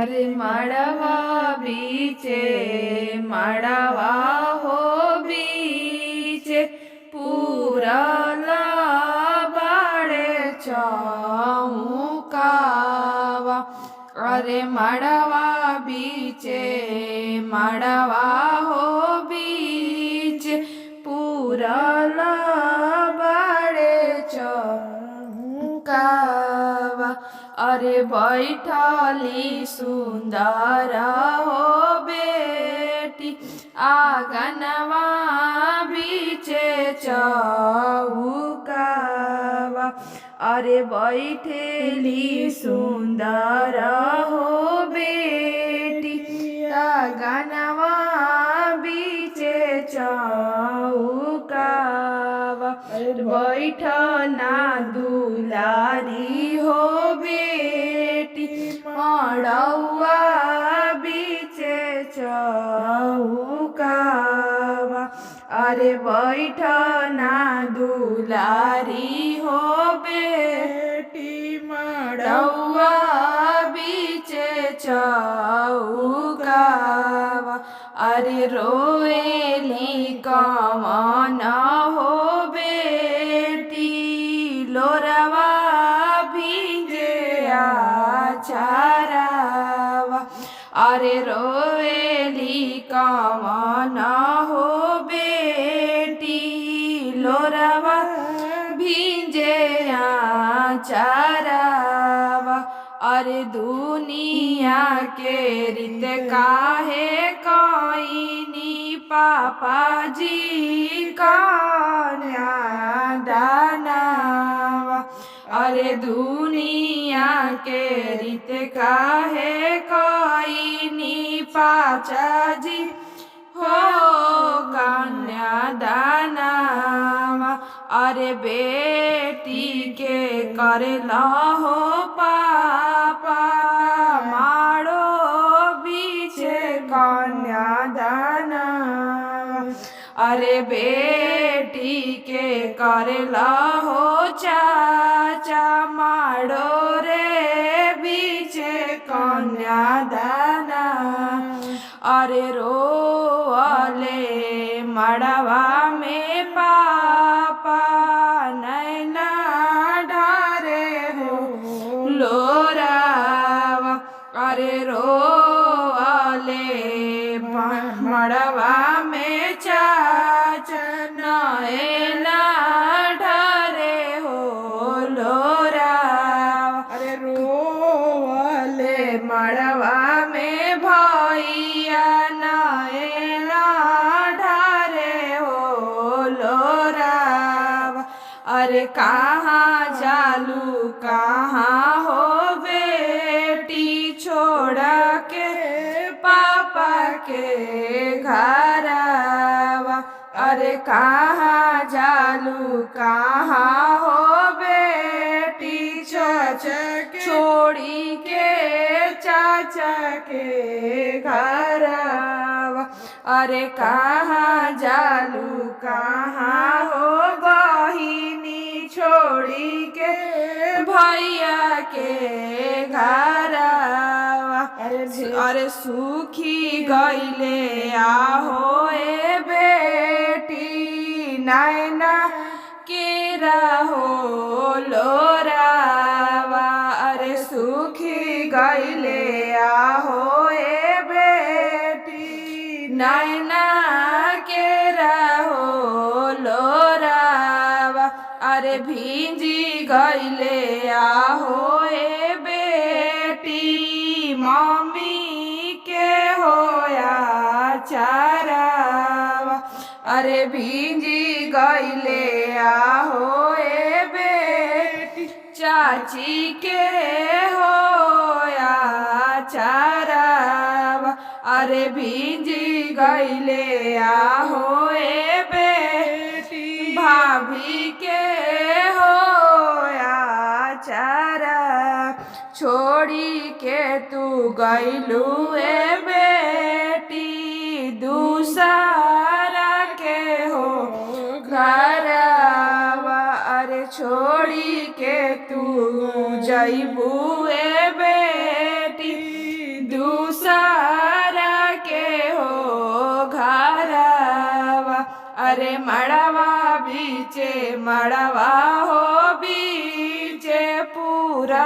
अरे मड़वा बीचे मड़वा हो बीचे पूरला बाड़े चौकावा। अरे मड़वा बीचे मड़वा हो बीचे पूरला बाड़े चौकावा। अरे बैठली सुंदर हो बेटी आंगनवा बीचे चौकावा। अरे बैठली सुंदर हो बेटी आंगनवा बीचे चौकावा। बैठना दुलारी हो बेटी मड़ौआ बीचे चौकावा। अरे बैठना दुलारी हो बेटी मड़ौआ बीचे चौकावा। अरे रोएली कमन हो बेटी लोरवा भीजे आचारावा। अरे रोएली कमन हो बेटी लोरवा भीजे आचारावा। अरे दुनिया के रीत काहे कईनी पापा जी कन्या दानवा। अरे दुनिया के रीत काहे कईनी पाचा जी हो कन्या दानवा। अरे बेटी के करेला हो पापा मारो बीचे कन्या दानवा। अरे बेटी के करेला हो चाचा मारो रे बीचे कन्या दाना। अरे रोले मड़वा में पापा नैना ढारे हो लोरावा। अरे रोले मड़वा में चाचा नैना ढारे हो लोरावा। अरे रोले मड़वा में भैया नैना ढारे हो लोरावा। अरे कहाँ जालू कहाँ हो बेटी छोड़ के पापा के घरवा। अरे कहाँ जालू कहाँ हो बेटी छोड़ी के चाचा के घरवा। अरे कहाँ जालू कहाँ हो बहिनी छोड़ी के भैया के घरवा। अरे सूखी गईले आहो ए बेटी नैना केरा हो लोरावा। अरे सूखी गईले आहो ए बेटी नैना केरा हो लोरावा। अरे भींजी गईले आहो ए बेटी मम्मी के होया चारावा। अरे भींजी गईले आहो ए बेटी चाची के होया चारावा। अरे भींजी गईले आहो ए बेटी भाभी के होया चारा। छोड़ी के तू गईलू ए बेटी दूसरा के हो घरवा। अरे छोड़ी के तू जईबू ए बेटी दूसरा के हो घरवा अरे मड़वा बीचे मड़वा हो बीचे पूरा